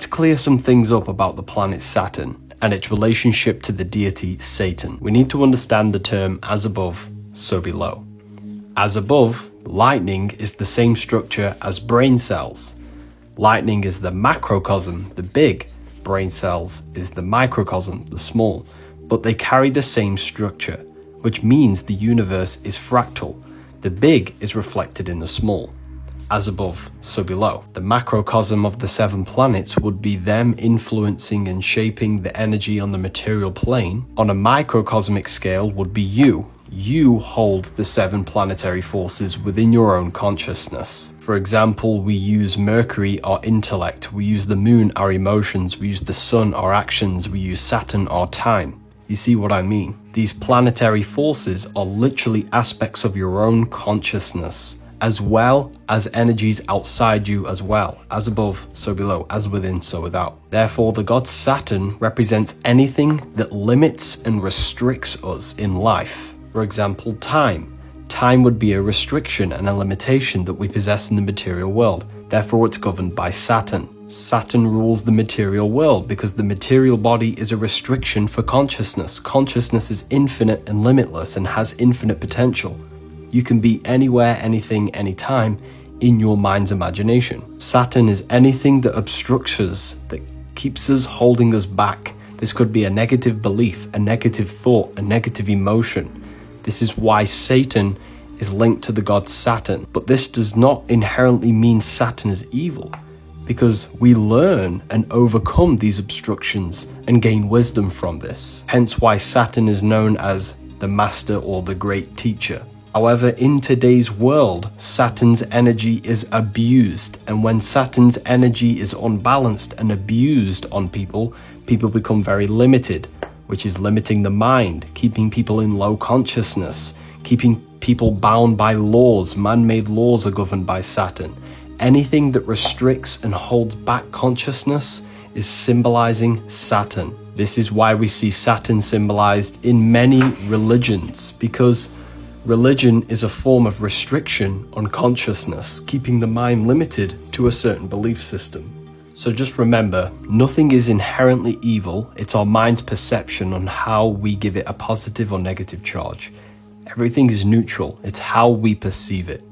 Let's clear some things up about the planet Saturn and its relationship to the deity Satan. We need to understand the term as above, so below. As above, lightning is the same structure as brain cells. Lightning is the macrocosm, the big. Brain cells is the microcosm, the small. But they carry the same structure, which means the universe is fractal. The big is reflected in the small. As above, so below. The macrocosm of the 7 planets would be them influencing and shaping the energy on the material plane. On a microcosmic scale would be you. You hold the 7 planetary forces within your own consciousness. For example, we use Mercury, our intellect. We use the moon, our emotions. We use the sun, our actions. We use Saturn, our time. You see what I mean? These planetary forces are literally aspects of your own consciousness, as well as energies outside you as well. As above, so below. As within, so without. Therefore, the god Saturn represents anything that limits and restricts us in life. For example, time. Time would be a restriction and a limitation that we possess in the material world. Therefore, it's governed by Saturn. Saturn rules the material world because the material body is a restriction for consciousness. Consciousness is infinite and limitless and has infinite potential. You can be anywhere, anything, anytime in your mind's imagination. Saturn is anything that obstructs us, that keeps us, holding us back. This could be a negative belief, a negative thought, a negative emotion. This is why Satan is linked to the god Saturn. But this does not inherently mean Saturn is evil, because we learn and overcome these obstructions and gain wisdom from this. Hence why Saturn is known as the master or the great teacher. However, in today's world, Saturn's energy is abused, and when Saturn's energy is unbalanced and abused on people, people become very limited, which is limiting the mind, keeping people in low consciousness, keeping people bound by laws. Man-made laws are governed by Saturn. Anything that restricts and holds back consciousness is symbolizing Saturn. This is why we see Saturn symbolized in many religions, because religion is a form of restriction on consciousness, keeping the mind limited to a certain belief system. So just remember, nothing is inherently evil. It's our mind's perception on how we give it a positive or negative charge. Everything is neutral. It's how we perceive it.